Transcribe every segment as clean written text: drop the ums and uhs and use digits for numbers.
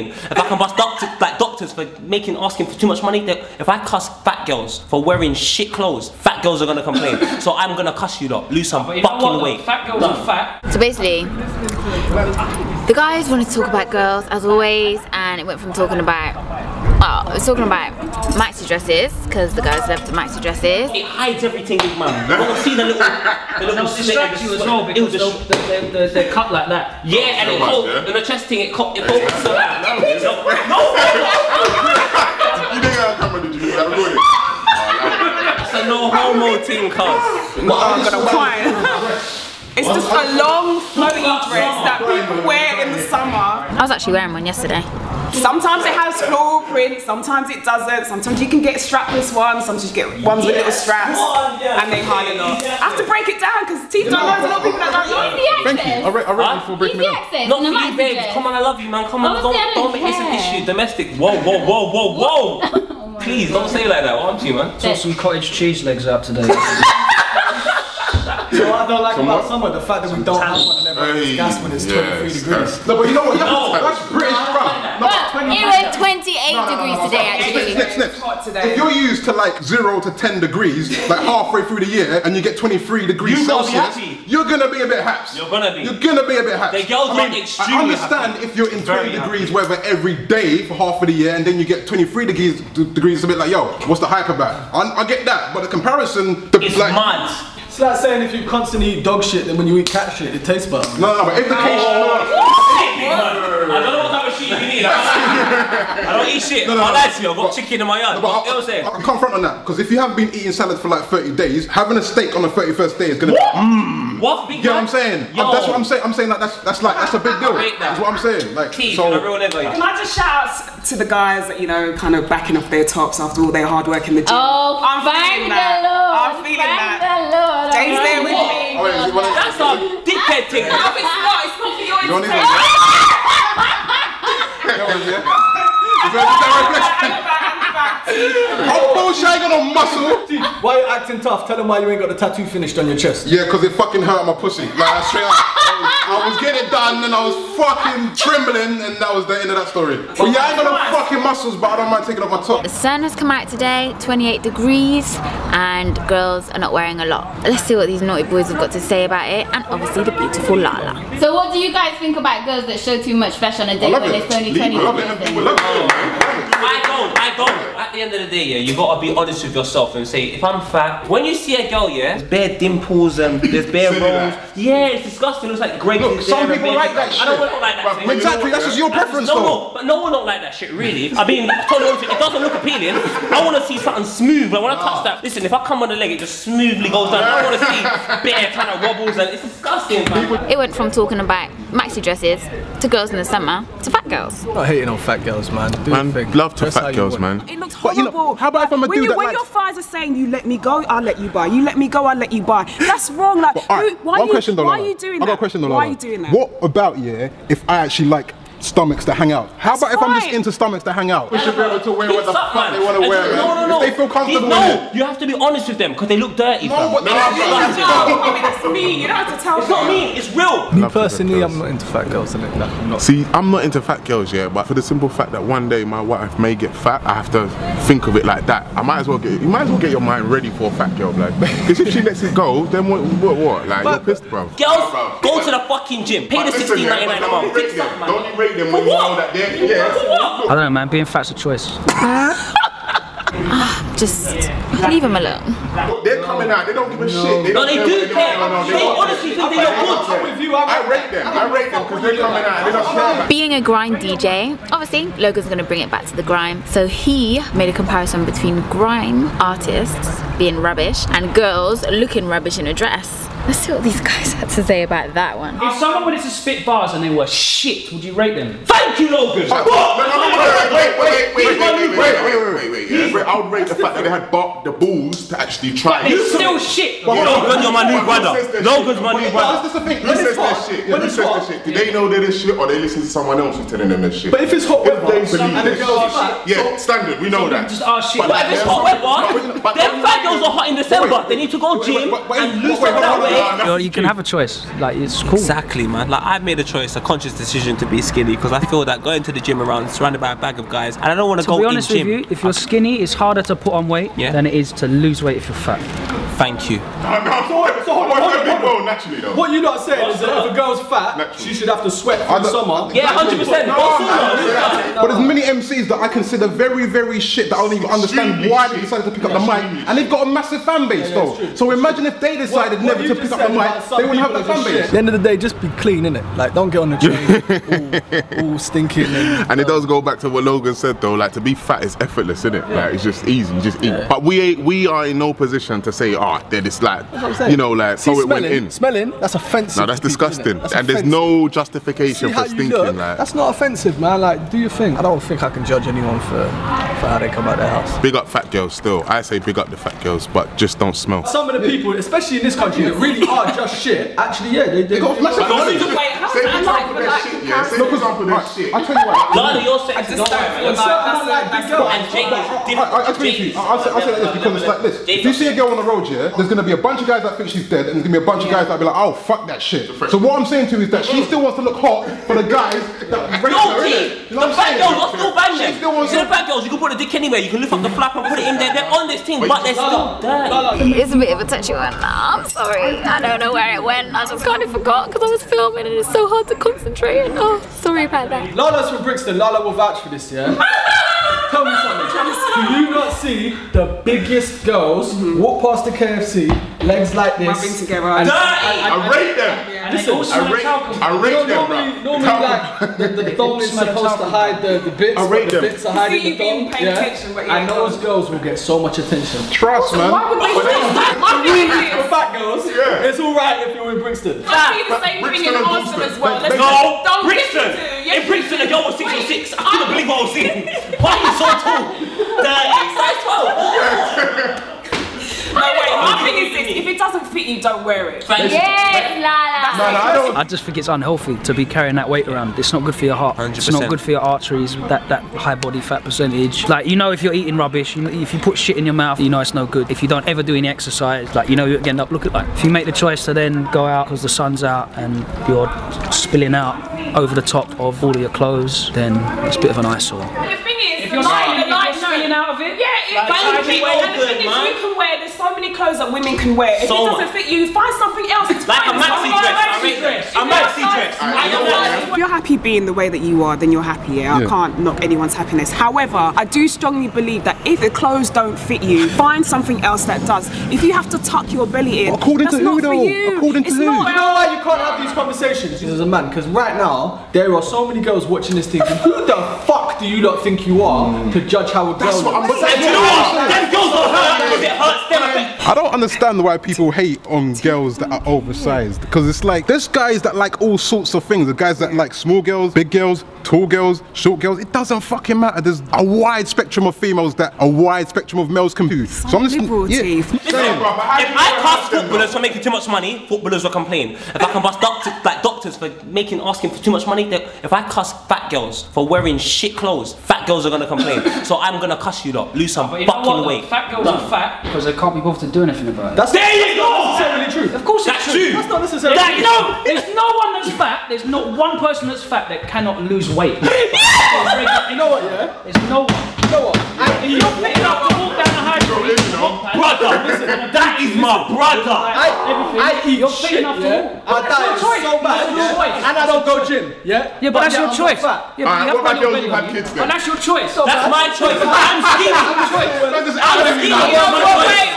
If I can bust doctors for asking for too much money, if I cuss fat girls for wearing shit clothes, fat girls are gonna complain. So I'm gonna cuss you lot, lose some fucking weight. Fat girls are fat. So basically, the guys wanted to talk about girls as always, and it went from talking about, well, it was talking about maxi dresses because the guys love the maxi dresses. It hides everything, big man. You don't see the little They'll distract you as well because they're cut like that. Yeah, and and the chest thing, it focuses on that. You didn't have a camera, did you? You had a good. It's a no homo thing, cuz. It's just a long floaty dress that people wear in the summer. I was actually wearing one yesterday. Sometimes it has floral print, sometimes it doesn't. Sometimes you can get strapless ones, sometimes you get ones with little straps, and they hide a lot. I have to break it down because Teeth don't know. There's a lot of people that don't know. Thank you. I read you for breaking me down. Not for you, babes. Come on, I love you, man. Come on, don't make this an issue. Domestic. Whoa. Please, don't say it like that, won't you, man? Saw some cottage cheese legs out today. So what I don't like about summer, the fact that we don't have one and everyone's gas when it's 23 degrees. No, but you know what? That's British, bro. It was 28 degrees today, actually. If you're used to like 0 to 10 degrees, like halfway through the year, and you get 23 degrees Celsius, you're gonna be a bit haps. You're gonna be a bit haps. The girls are extremely I understand if you're in 20 degrees weather every day for half of the year, and then you get 23 degrees, it's a bit like, yo, what's the hype about? I get that, but the comparison, it's like mad. It's like saying if you constantly eat dog shit, then when you eat cat shit, it tastes better. No, but if the case... I don't know what type of shit you eat. I don't eat shit. I lie to you, I've got chicken in my yard. I can't front on that, because if you haven't been eating salad for like 30 days, having a steak on the 31st day is gonna be... What? You know what I'm saying? That's what I'm saying. I'm saying like that's a big deal. That's what I'm saying. Like, so... Can I just shout out to the guys that, you know, kind of backing off their tops after all their hard work in the gym? Oh, I'm feeling that. I'm feeling that. James there with me. That's a dickhead thing. No, it's not. It's not for your entertainment. Oh, bullshit, I ain't got no muscle. Why are you acting tough? Tell them why you ain't got the tattoo finished on your chest. Yeah, because it fucking hurt my pussy. Like, straight up. I was getting it done and I was fucking trembling, and that was the end of that story. But yeah, I ain't got no fucking muscles, but I don't mind taking off my top. The sun has come out today, 28 degrees, and girls are not wearing a lot. Let's see what these naughty boys have got to say about it, and obviously the beautiful Lala. So what do you guys think about girls that show too much flesh on a day when it's only 20 degrees? I don't. At the end of the day, yeah, you gotta be honest with yourself and say, if I'm fat, when you see a girl, yeah, there's bare dimples and there's bare rolls. Yeah, it's disgusting. It looks like grapes. Look, some people like that shit. I don't want to like that shit. Exactly, that's just your preference, though. But no one don't like that shit, really. I mean, totally, it doesn't look appealing. I want to see something smooth. Like when I touch that, listen, if I come on the leg, it just smoothly goes down. I want to see bare kind of wobbles, and it's disgusting, man. It went from talking about maxi dresses to girls in the summer to fat girls. I'm not hating on fat girls, man. Love to fat girls, man. It looks But, horrible. you know, how about if I'm a dude that when your thighs are saying, you let me go, I'll let you buy. You let me go, I'll let you buy. That's wrong. Like, why are you doing that? I got a question though, Why are you doing that? What about, yeah, if I actually like stomachs to hang out? How about if I'm just into stomachs to hang out? We should be able to wear what the fuck they want to wear, man. No. If they feel comfortable No, in it. you have to be honest with them because they look dirty. No, but It's mean. You don't have to tell me. It's not mean, it's real. Me personally, I'm not into fat girls. See, I'm not into fat girls yet, but for the simple fact that one day my wife may get fat, I have to think of it like that. You might as well get your mind ready for a fat girl, like. Because if she lets it go, then what? Like, you're pissed, bro. Girls, go to the fucking gym. Pay the $16.99 a month. Don't you rate them when you know that they're... Yeah. I don't know, man. Being fat's a choice. Just leave them alone. They're coming out, they don't give a shit. They No, they do care. They honestly think they look good. I rate them because they're coming out, they don't care. Being a grime DJ, obviously Logan's gonna bring it back to the grime. So he made a comparison between grime artists being rubbish and girls looking rubbish in a dress. Let's see what these guys had to say about that one. If someone wanted to spit bars and they were shit, would you rate them? Thank you, Logan. Wait. I would rate the fact that they had the balls to actually try. It's still shit. Logan, you're my new brother. Logan's my new brother. That's the thing. Who says that shit? Who says that shit? Do they know they're this shit or they listen to someone else who's telling them this shit? But if it's hot weather, they believe and the this girls shit. Yeah, standard, we know that. Just ask shit. But if it's hot weather, them fat girls are hot in December. They need to go gym and lose some of that weight. way. You can have a choice. Like, it's cool. Exactly, man. Like, I've made a choice, a conscious decision to be skinny because I feel that going to the gym around surrounded by a bag of guys, and I don't want to go in gym. To be honest with you, if you're skinny, it's harder to put on weight than it is to lose weight if you're fat. Thank you. So hold on. Naturally, though. What you're not saying is that if a girl's fat, she should have to sweat through the summer. Yeah, 100%. But there's many MCs that I consider very, very shit that I don't even understand why they decided to pick up the mic, and they've got a massive fan base though. So imagine if they decided never to pick up the mic, they wouldn't have that fan base. At the end of the day, just be clean, innit? Like, don't get on the train all stinking. And it does go back to what Logan said though, like to be fat is effortless, innit? Like it's just easy, you just eat. But we are in no position to say, oh, they're this like, you know, like, so it went in. Smelling, that's offensive. No, that's disgusting. And there's no justification for stinking. Look, like, that's not offensive, man. Like, do your thing. I don't think I can judge anyone for how they come out their house. Big up fat girls still. I say big up the fat girls, but just don't smell. Some of the people, especially in this country, that really are just shit, actually, they got massive. Wait, how Say can I like for that shit, yeah. Say for example, that shit. I'll tell you what. Lana, you're sexy. Don't worry, man. that's And Jake is different. I'll say like this because it's like this. If you see a girl on the road, yeah, there's gonna be a bunch of guys that think she's dead, and there's gonna be a bunch of guys that be like, oh fuck that shit. So what I'm saying to you is that she still wants to look hot for the guys that rate her, innit? You know The what I'm fat girls saying? are still banging. She still wants See the fat girls, you can put a dick anywhere. You can lift up the flap and put it in there. They're on this thing, but they're still dirty. It's a bit of a touchy one. I'm sorry. I don't know where it went. I just kind of forgot because I was filming and it's so hard to concentrate. And oh, sorry about that. Lala's from Brixton. Lala will vouch for this, yeah? Tell me something. Do you not see the biggest girls walk past the KFC, legs like this? Rubbing together. I rate them. Listen, I rate them, bro. Normally like, the thong is supposed to hide the bits, I rate but the them. bits are hiding See, the thong. you've been paying attention, but And those girls will get so much attention. Trust, man. Why would they say that? For fat girls, it's alright if you're in Brixton. I see the same thing in Austin as well. Let's No, don't Brixton. listen to- In Brixton, a girl was 6 or 6. I couldn't believe what I was seeing. Why are you so tall? Size 12. No, wait, my thing is this, if it doesn't fit you, don't wear it. Yes, Lala. I just think it's unhealthy to be carrying that weight around. It's not good for your heart. 100%. It's not good for your arteries, that high body fat percentage. Like, you know, if you're eating rubbish, you know, if you put shit in your mouth, you know it's no good. If you don't ever do any exercise, like, you know, you end up looking like. If you make the choice to then go out because the sun's out and you're spilling out over the top of all of your clothes, then it's a bit of an eyesore. The thing is, If you're spilling out of it, yeah, and the thing is, you can wear, there's so many clothes that women can wear. If it doesn't fit you, find something else. It's Like fine. a maxi dress. A maxi dress. If you're happy being the way that you are, then you're happy, yeah? I can't knock anyone's happiness. However, I do strongly believe that if the clothes don't fit you, find something else that does. If you have to tuck your belly in, According that's to not who for though? you. According to It's who? not. You know why you can't have these conversations as a man? Because right now, there are so many girls watching this thing. Who the fuck do you not think you are to judge how a girl looks? And you know what? Them girls don't hurt because it hurts them. I don't understand why people hate on girls that are oversized, because it's like there's guys that like all sorts of things. The guys that like small girls, big girls, tall girls, short girls. It doesn't fucking matter. There's a wide spectrum of females that a wide spectrum of males can do. So I'm just Teeth. If I cast footballers for making too much money, footballers will complain. If I can bust doctors for asking for too much money, if I cuss fat girls for wearing shit clothes, fat girls are gonna complain. So I'm gonna cuss you lot, lose some fucking weight. Fat girls are fat because they can't be bothered to do anything about it. That's There you go! not necessarily true. Of course That's it's true. true. That's not necessarily true. No, there's no one that's fat. There's not one person that's fat that cannot lose weight. You know what, yeah? There's no one. You know what? If you're fit enough to walk down the high street, Brother, that is my brother. I eat You're shit, fit enough to yeah? walk. My diet is so bad, yeah? And I don't go gym, yeah? Yeah, but that's your I'm not choice. fat. Yeah, but you have what about got your girls who belly had on kids you. then? But that's your choice. That's my choice. I'm skinny.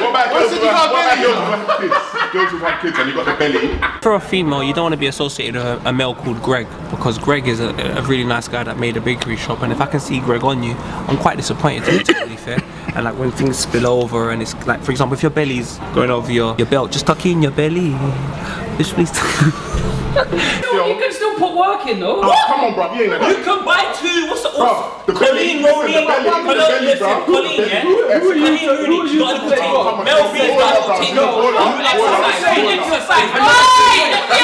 What about girls who have kids? Girls who have kids and you got the belly. For a female, you don't want to be associated with a male called Greg, because Greg is a really nice guy that made a bakery shop, and if I can see Greg on you, I'm quite disappointed, to be totally fair. And like when things spill over and it's like, for example, if your belly's going over your belt, just tuck in your belly. Just please. You can still put work in though. Oh, come on, bro. You ain't like You that. can buy two. What's the The Colleen, belly, Rooney, listen, the belly, Colleen, yeah? Colleen, Rooney, you got to take Mel B's got to take exercise.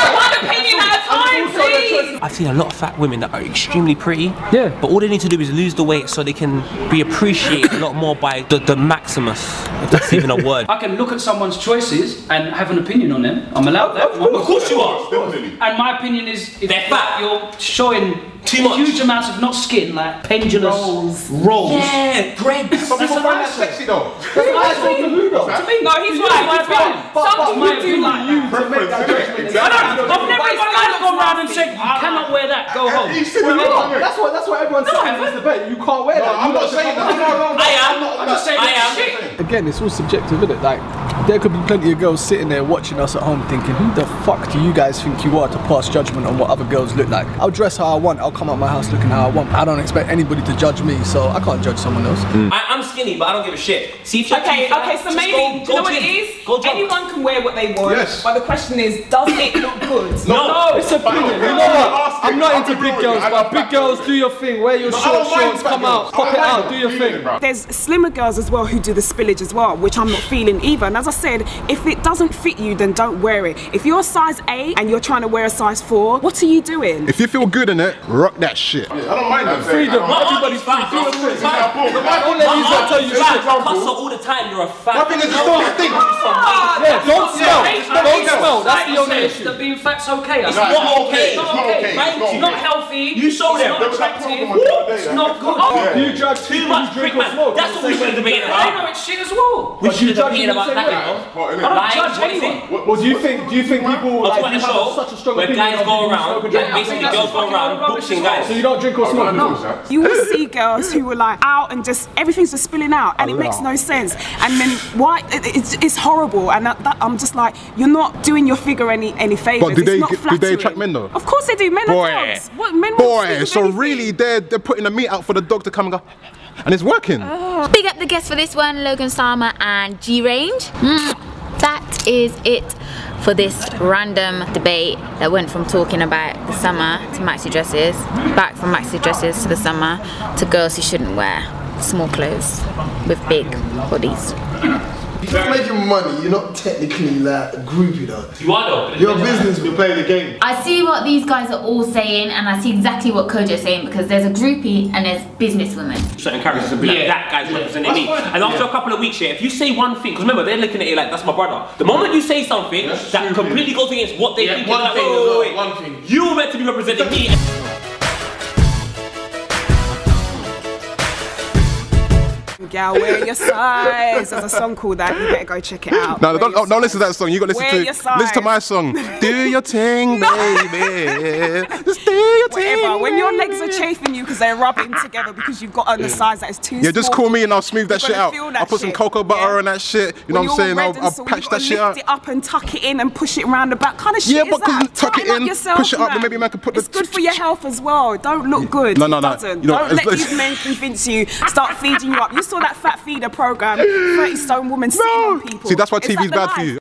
One opinion at a time, please. I seen a lot of fat women that are extremely pretty. Yeah. But all they need to do is lose the weight so they can be appreciated a lot more by the Maximus, if that's even a word. I can look at someone's choices and have an opinion on them. I'm allowed that. Of course you are. Definitely. And my opinion is, if They're fat. you're showing Too much. huge amounts of not skin, like pendulous rolls. Yeah, Greg. Some people find that sexy though. No, he's right. He's right. Some people do like that. I've never had guys go around and say, you cannot wear that, go home. That's what everyone's saying in this debate. You can't wear that. I'm not saying that. I'm just saying shit. Again, it's all subjective, isn't it? Like, there could be plenty of girls sitting there watching us at home thinking, who the fuck do you guys think you are to pass judgment on what other girls look like? I'll dress how I want, I'll come out my house looking how I want. I don't expect anybody to judge me, so I can't judge someone else. I'm skinny, but I don't give a shit. See if you're Okay, so maybe, do you know what it is? Anyone can wear what they want, but the question is, does it look good? No, It's opinion. You know what? I'm not into big girls, but big girls, do your thing. Wear your short shorts, come out, pop it out, do your thing. There's slimmer girls as well who do the spillage as well, which I'm not feeling either. And as I said, if it doesn't fit you, then don't wear it. If you're a size 8 and you're trying to wear a size 4, what are you doing? If you feel good in it, rock that shit. I don't mind that. Freedom. Everybody's free. Do your thing. Don't let these guys tell you shit. Hustle all the time, you're a fat. I think it's don't stink. Yeah, don't smell. Don't smell. That's the only issue. That being fat's okay. It's not okay. It's not okay. It's not healthy. You show them. It's not attractive. It's not good. Do you judge Too much prick, man. That's what we should have debated I about. know it's shit as well. We should have judge debated them about the same that, way. you know. I don't judge anyone. Well, do you think people like Watch you the have show such a strong where opinion guys of go people who around, smoke and drink? basically girls go around boxing guys. So you don't drink or smoke? No. You will see girls who were like out and just everything's just spilling out, and it makes no sense. And then why? It's horrible, and I'm just like, you're not doing your figure any favors. But do It's not they flattering. attract men though? Of course they do. Men are dogs. What men? Boy, so really they're putting the meat out for the dog to come and go, and it's working. Big up the guests for this one, Logan Sama and G-Range. That is it for this random debate that went from talking about the summer to maxi dresses, back from maxi dresses to the summer to girls who shouldn't wear small clothes with big bodies. If you're making money, you're not technically like a groupie though. You are though. You're a business, we're playing the game. I see what these guys are all saying, and I see exactly what Kojo's saying, because there's a groupie and there's businesswomen. Certain characters will be like, that guy's representing me. And after a couple of weeks here, if you say one thing, because remember, they're looking at it like, that's my brother. The moment you say something that completely goes against what they think, one thing, one thing. You're meant to be representing me. Gal, wear your size. There's a song called that. You better go check it out. No, don't listen to that song. You got to listen to my song. Do your thing, baby. Just do your thing. Whatever. When your legs are chafing you because they're rubbing together because you've got on the size that is too small. Yeah, just call me and I'll smooth that shit out. I'll put some cocoa butter on that shit. You know what I'm saying? I'll patch that shit out. Lift it up and tuck it in and push it around the back. Kind of shit Yeah, is but that? tuck it in, push it up, then maybe man can put the. It's good for your health as well. Don't look good. No. It doesn't. Don't let these men convince you. Start feeding you up. You saw that fat feeder program. 30 stone woman sitting on people. See, that's why Is TV's that the bad for life? you.